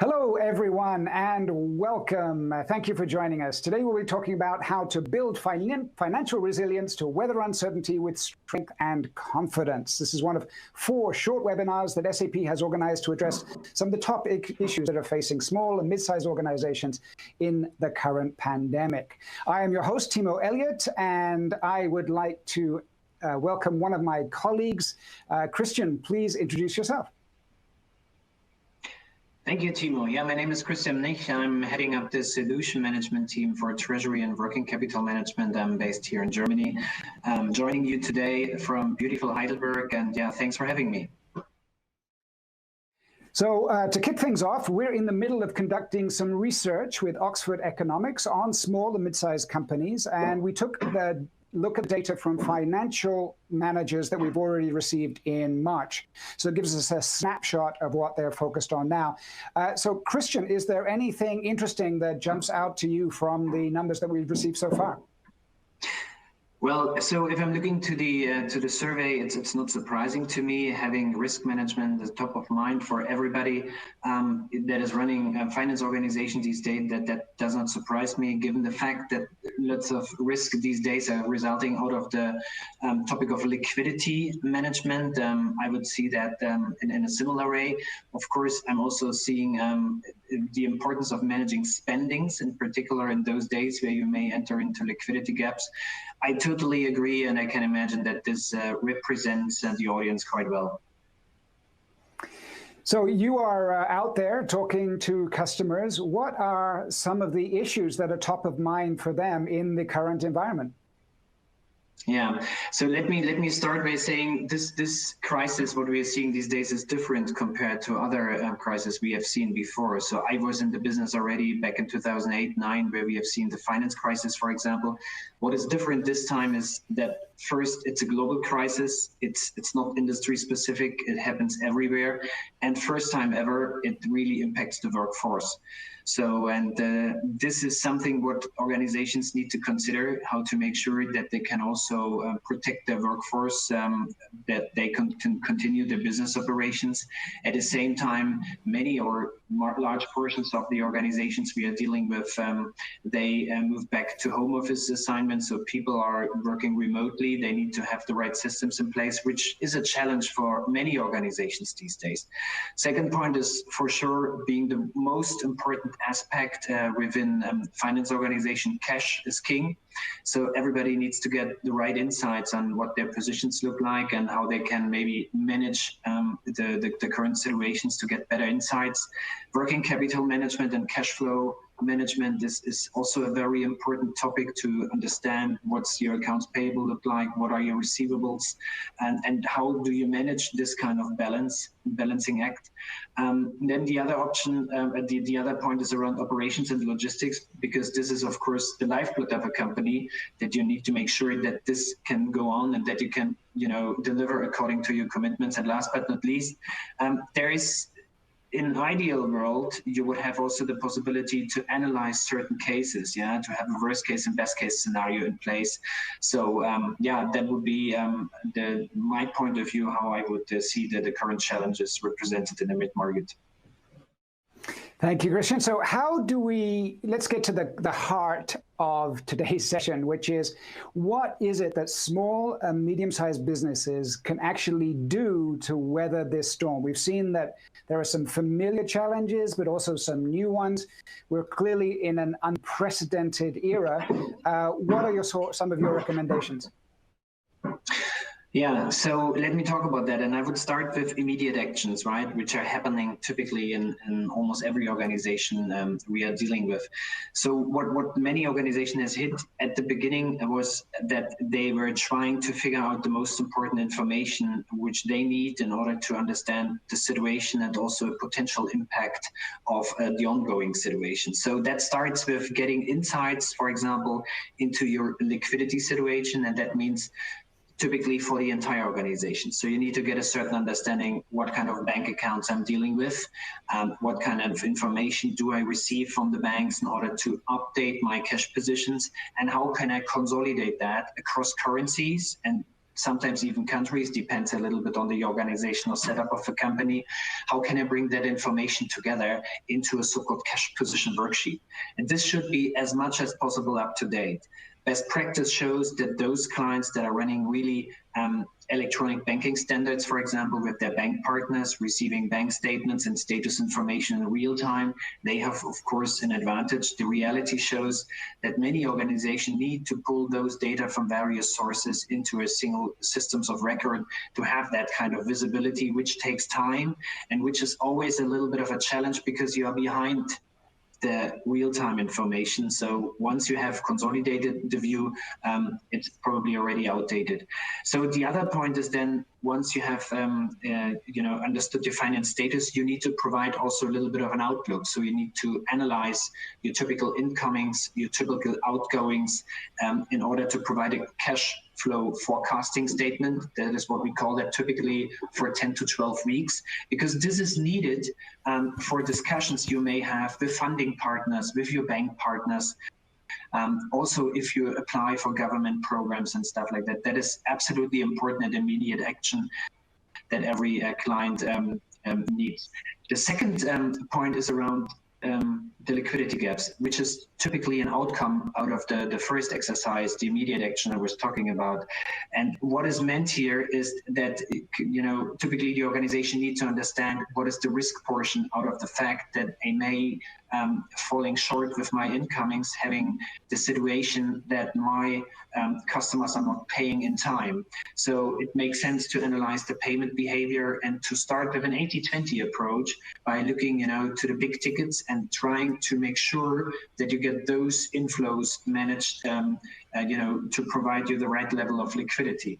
Hello, everyone, and welcome. Thank you for joining us. Today, we'll be talking about how to build financial resilience to weather uncertainty with strength and confidence. This is one of 4 short webinars that SAP has organized to address some of the top issues that are facing small and mid-sized organizations in the current pandemic. I am your host, Timo Elliott, and I would like to welcome one of my colleagues. Christian, please introduce yourself. Thank you, Timo. Yeah, my name is Christian Nich. I'm heading up the solution management team for treasury and working capital management. I'm based here in Germany. Joining you today from beautiful Heidelberg, and yeah, thanks for having me. So to kick things off, we're in the middle of conducting some research with Oxford Economics on small and mid-sized companies, and we took the look at data from financial managers that we've already received in March. So it gives us a snapshot of what they're focused on now. So Christian, is there anything interesting that jumps out to you from the numbers that we've received so far? Well, so if I'm looking to the survey, it's not surprising to me having risk management as top of mind for everybody that is running a finance organization these days. That does not surprise me, given the fact that lots of risk these days are resulting out of the topic of liquidity management. I would see that in a similar way. Of course, I'm also seeing the importance of managing spendings, in particular in those days where you may enter into liquidity gaps. I totally agree, and I can imagine that this represents the audience quite well. So you are out there talking to customers. What are some of the issues that are top of mind for them in the current environment? Yeah, so let me start by saying this crisis, what we are seeing these days, is different compared to other crises we have seen before. So I was in the business already back in 2008-9, where we have seen the finance crisis, for example. What is different this time is that first, it's a global crisis. It's not industry specific. It happens everywhere, and first time ever, it really impacts the workforce. So, and this is something what organizations need to consider, how to make sure that they can also protect their workforce, that they can continue their business operations. At the same time, many or large portions of the organizations we are dealing with, they move back to home office assignments, so people are working remotely. They need to have the right systems in place, which is a challenge for many organizations these days. Second point is for sure being the most important aspect within finance organization. Cash is king. So everybody needs to get the right insights on what their positions look like and how they can maybe manage the current situations to get better insights. Working capital management and cash flow management is also a very important topic to understand. What's your accounts payable look like? What are your receivables? And how do you manage this kind of balancing act? Then the other option, the other point is around operations and logistics, because this is, of course, the lifeblood of a company, that you need to make sure that this can go on and that you can, deliver according to your commitments. And last but not least, there is, in an ideal world, you would have also the possibility to analyze certain cases, to have a worst case and best case scenario in place. So that would be my point of view, how I would see the current challenges represented in the mid-market. Thank you, Christian. So let's get to the heart of today's session, which is, what is it that small and medium-sized businesses can actually do to weather this storm? We've seen that there are some familiar challenges, but also some new ones. We're clearly in an unprecedented era. What are some of your recommendations? Yeah, so let me talk about that. And I would start with immediate actions, right, which are happening typically in almost every organization we are dealing with. So what many organizations has hit at the beginning was that they were trying to figure out the most important information which they need in order to understand the situation and also a potential impact of the ongoing situation. So that starts with getting insights, for example, into your liquidity situation, and that means typically for the entire organization. So you need to get a certain understanding what kind of bank accounts I'm dealing with, what kind of information do I receive from the banks in order to update my cash positions, and how can I consolidate that across currencies and sometimes even countries, depends a little bit on the organizational setup of the company. How can I bring that information together into a so-called cash position worksheet? And this should be as much as possible up to date. Best practice shows that those clients that are running really electronic banking standards, for example, with their bank partners, receiving bank statements and status information in real time, they have, of course, an advantage. The reality shows that many organizations need to pull those data from various sources into a single systems of record to have that kind of visibility, which takes time and which is always a little bit of a challenge because you are behind the real-time information. So once you have consolidated the view, it's probably already outdated. So the other point is then once you have understood your finance status, you need to provide also a little bit of an outlook. So you need to analyze your typical incomings, your typical outgoings, in order to provide a cash flow forecasting statement. That is what we call that typically for 10 to 12 weeks, because this is needed for discussions you may have with funding partners, with your bank partners. Also, if you apply for government programs and stuff like that, that is absolutely important and immediate action that every client needs. The second point is around the liquidity gaps, which is typically an outcome out of the first exercise, the immediate action I was talking about. And what is meant here is that, typically the organization needs to understand what is the risk portion out of the fact that I may falling short with my incomings, having the situation that my customers are not paying in time. So it makes sense to analyze the payment behavior and to start with an 80-20 approach by looking, to the big tickets and trying to make sure that you get those inflows managed, to provide you the right level of liquidity.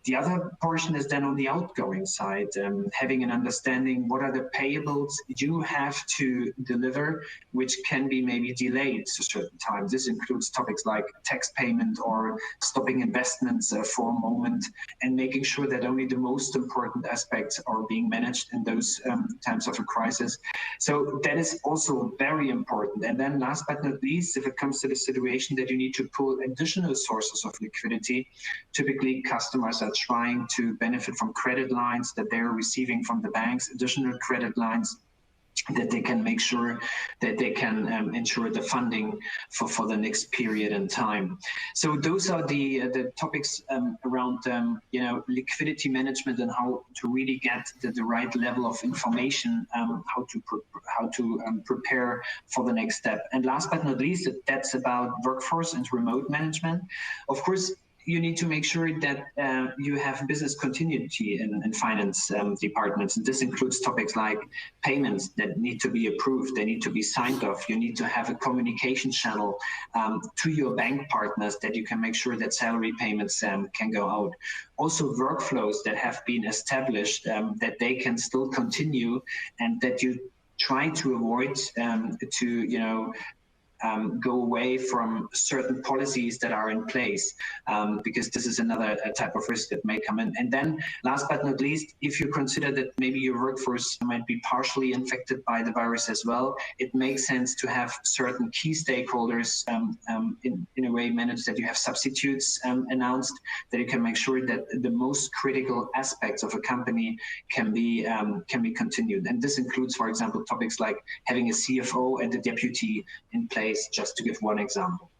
The other portion is then on the outgoing side, having an understanding what are the payables you have to deliver, which can be maybe delayed to certain times. This includes topics like tax payment or stopping investments for a moment, and making sure that only the most important aspects are being managed in those times of a crisis. So that is also very important. And then last but not least, if it comes to the situation that you need to pull additional sources of liquidity, typically customers are trying to benefit from credit lines that they're receiving from the banks, additional credit lines that they can make sure that they can ensure the funding for the next period in time. So those are the topics around liquidity management and how to really get the right level of information, how to prepare for the next step. And last but not least, that's about workforce and remote management. Of course, you need to make sure that you have business continuity in finance departments. And this includes topics like payments that need to be approved. They need to be signed off. You need to have a communication channel to your bank partners that you can make sure that salary payments can go out. Also workflows that have been established that they can still continue, and that you try to avoid go away from certain policies that are in place, because this is another type of risk that may come in. And then last but not least, if you consider that maybe your workforce might be partially infected by the virus as well, it makes sense to have certain key stakeholders in a way managed, that you have substitutes announced, that you can make sure that the most critical aspects of a company can be continued. And this includes, for example, topics like having a CFO and a deputy in place, just to give one example.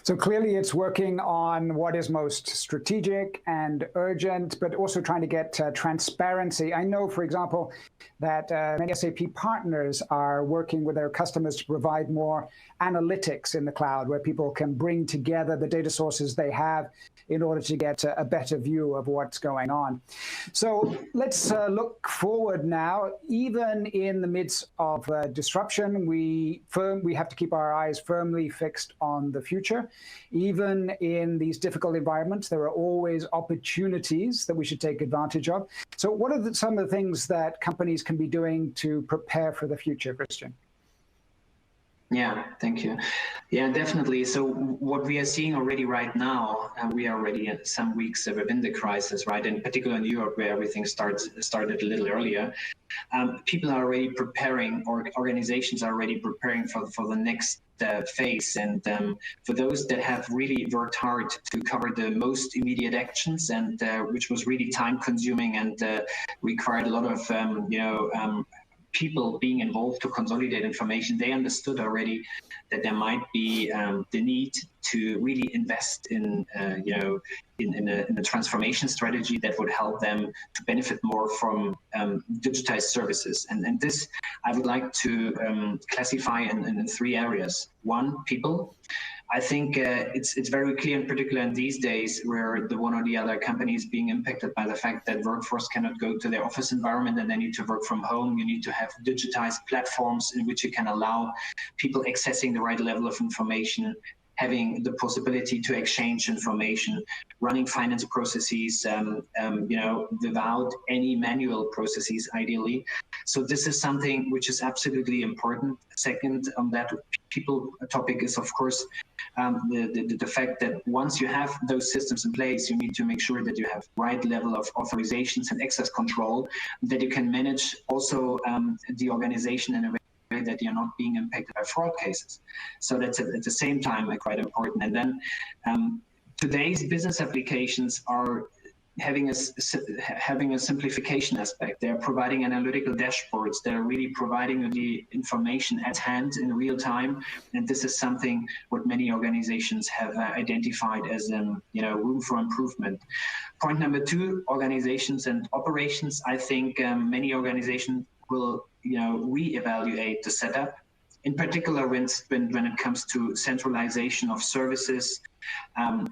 So clearly it's working on what is most strategic and urgent, but also trying to get transparency. I know, for example, that many SAP partners are working with their customers to provide more analytics in the cloud, where people can bring together the data sources they have in order to get a better view of what's going on. So let's look forward now. Even in the midst of disruption, we have to keep our eyes firmly fixed on the future. Even in these difficult environments, there are always opportunities that we should take advantage of. So what are some of the things that companies can be doing to prepare for the future, Christian? Yeah, thank you. Yeah, definitely. So what we are seeing already right now, we are already some weeks within the crisis, right? In particular in Europe, where everything started a little earlier. People are already preparing, or organizations are already preparing for the next phase. And for those that have really worked hard to cover the most immediate actions, and which was really time consuming and required a lot of, people being involved to consolidate information, they understood already that there might be the need to really invest in, in a transformation strategy that would help them to benefit more from digitized services. And this I would like to classify in three areas. One, people. I think it's very clear, in particular in these days, where the one or the other company is being impacted by the fact that workforce cannot go to their office environment and they need to work from home. You need to have digitized platforms in which you can allow people accessing the right level of information, having the possibility to exchange information, running finance processes, without any manual processes, ideally. So this is something which is absolutely important. Second, on that people topic is, of course, the fact that once you have those systems in place, you need to make sure that you have right level of authorizations and access control, that you can manage also the organization in a way that you're not being impacted by fraud cases. So that's at the same time quite important. And then today's business applications are having a simplification aspect. They're providing analytical dashboards. They're really providing you the information at hand in real time. And this is something what many organizations have identified as room for improvement. Point number two, organizations and operations. I think many organizations will reevaluate the setup, in particular when it comes to centralization of services,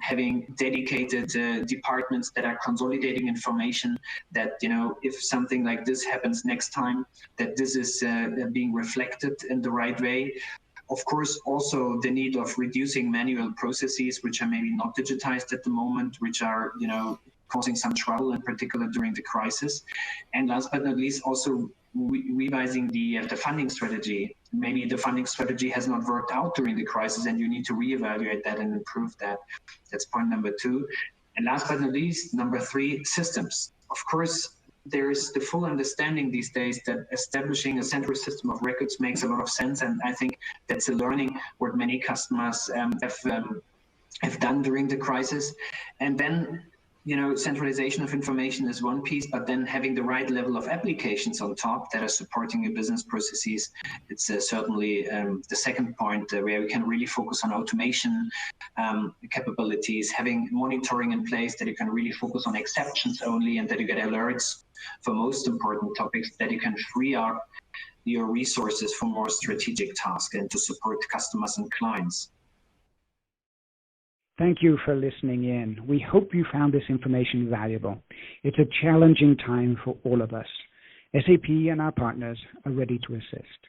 having dedicated departments that are consolidating information, that if something like this happens next time, that this is being reflected in the right way. Of course, also the need of reducing manual processes, which are maybe not digitized at the moment, which are causing some trouble, in particular during the crisis. And last but not least, also revising the funding strategy. Maybe the funding strategy has not worked out during the crisis, and you need to reevaluate that and improve that. That's point number two. And last but not least, number three, systems. Of course, there is the full understanding these days that establishing a central system of records makes a lot of sense, and I think that's a learning what many customers have done during the crisis. And then centralization of information is one piece, but then having the right level of applications on top that are supporting your business processes, it's certainly the second point where we can really focus on automation capabilities, having monitoring in place that you can really focus on exceptions only, and that you get alerts for most important topics, that you can free up your resources for more strategic tasks and to support customers and clients. Thank you for listening in. We hope you found this information valuable. It's a challenging time for all of us. SAP and our partners are ready to assist.